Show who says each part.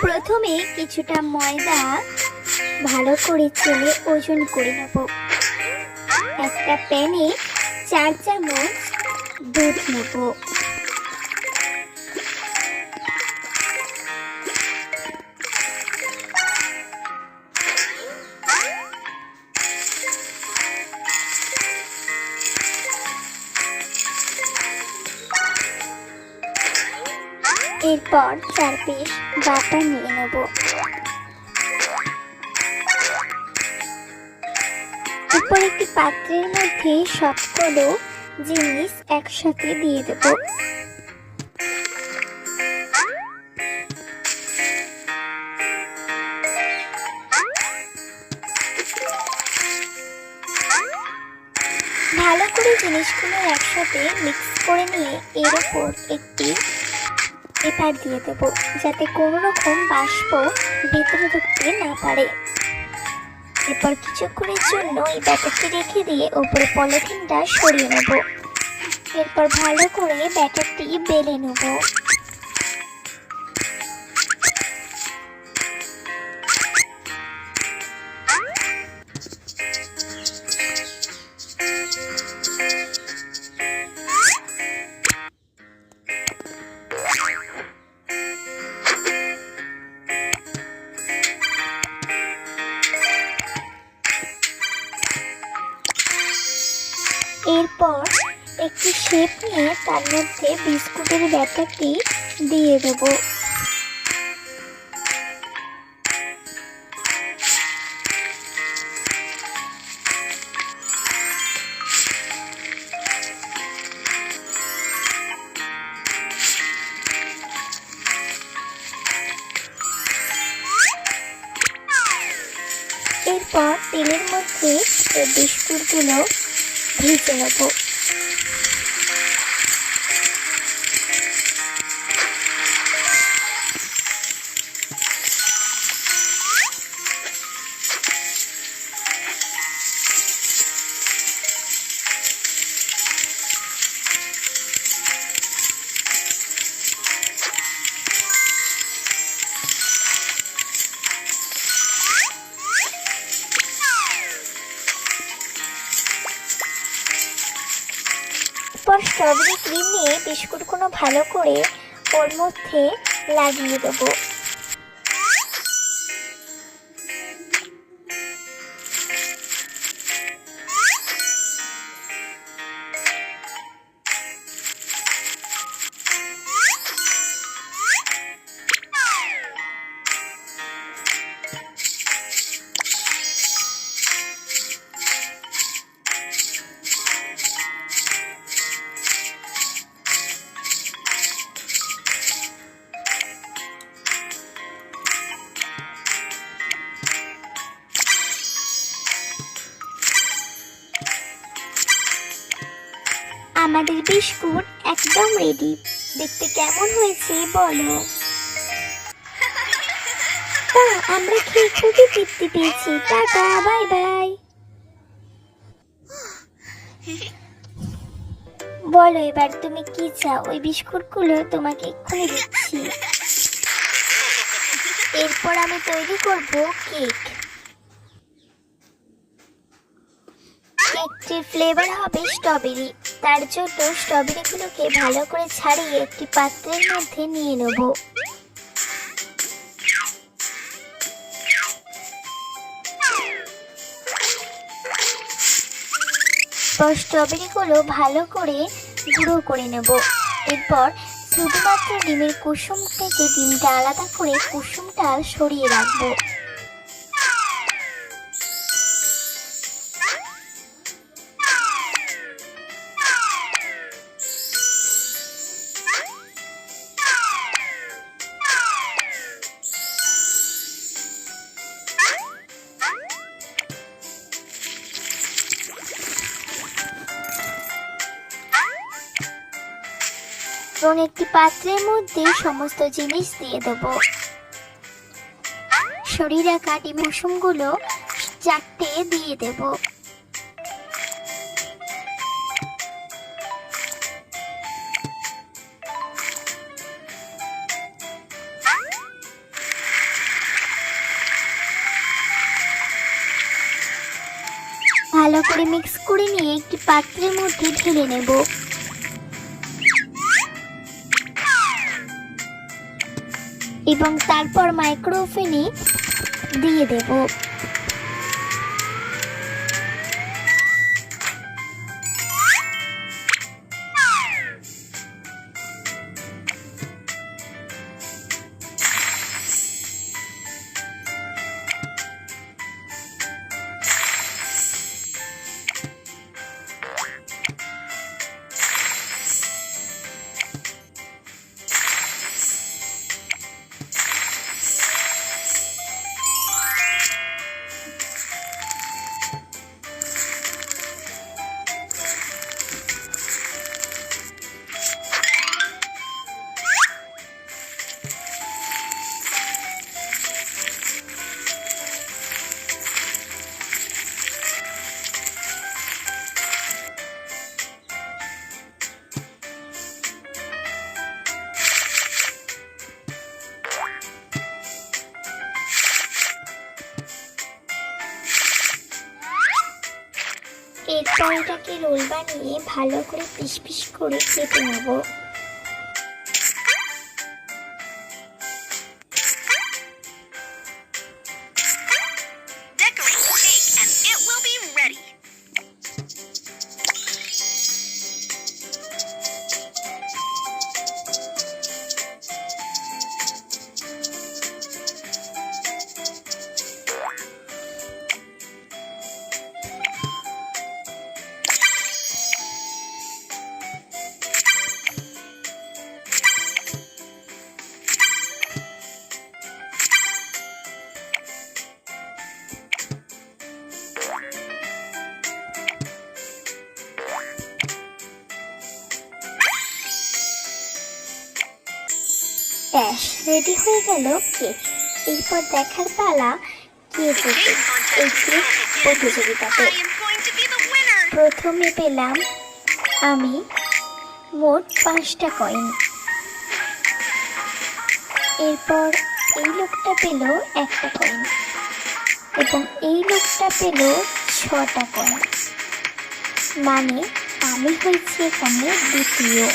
Speaker 1: প্রথমে কিছুটা ময়দা ভালো করে চেলে ওজন করে নেব। একটা প্যানে 4 চামচ দুধ নেব। এরপর 4 পিস বাটার নিয়ে নেব। এরপর একটি পাত্রের মধ্যে সবগুলো জিনিস একসাথে দিয়ে দেব। ভালো করে জিনিসগুলো একসাথে মিক্স করে নিয়ে এর উপর একটি পেপার দিয়ে দেব, যাতে কোনো রকম বাষ্প ভেতরে ঢুকতে না পারে। এরপর কিছুক্ষণের জন্য এই ব্যাটারটি রেখে দিয়ে উপরে পলিথিনটা সরিয়ে নেব। এরপর ভালো করে ব্যাটারটি বেলে নেব। এরপর একটি শেপ নিয়ে তার মধ্যে বিস্কুটের ব্যাটারটি দিয়ে দেব। এরপর তেলের মধ্যে এই বিস্কুটগুলো ভেজে নেব। এরপর স্ট্রবেরি ক্রিম নিয়ে বিস্কুটগুলো ভালো করে ওর মধ্যে লাগিয়ে দেবো। আমাদের বিস্কুট একদম রেডি। দেখতে কেমন হয়েছে বলো? আমরা খেয়ে খুবই তৃপ্তি পেয়েছি। Tata, bye bye. বলো এবার তুমি কি চাও? ওই বিস্কুটগুলো তোমাকে এক্ষুনি দিচ্ছি। এরপর আমি তৈরি করব কেক। কেকটির ফ্লেভার হবে স্ট্রবেরি। তার জন্য স্ট্রবেরিগুলোকে ভালো করে ছাড়িয়ে একটি পাত্রের মধ্যে নিয়ে নেব। স্ট্রবেরিগুলো ভালো করে গুঁড়ো করে নেব। এরপর শুধুমাত্র ডিমের কুসুম থেকে ডিমটা আলাদা করে কুসুমটা সরিয়ে রাখবো। এবং একটি পাত্রের মধ্যে সমস্ত জিনিস দিয়ে দেব। সরিয়ে রাখা ডিম কুসুমগুলো 4টে দিয়ে দেব। ভালো করে মিক্স করে নিয়ে একটি পাত্রের মধ্যে ঢেলে নেব। এবং তারপর মাইক্রো ওভেনে দিয়ে দেব। এরপর এটাকে রোল বানিয়ে ভালো করে পিস পিস করে কেটে নেব। ব্যাস, রেডি হয়ে গেল কেক। এরপর দেখার পালা কে জেতে এই কেক প্রতিযোগিতাতে। প্রথমে পেলাম আমি মোট 5টা কয়েন। এরপর এই লোকটা পেল 1টা কয়েন এবং এই লোকটা পেল 6টা কয়েন। মানে আমি হয়েছি এখানে দ্বিতীয়।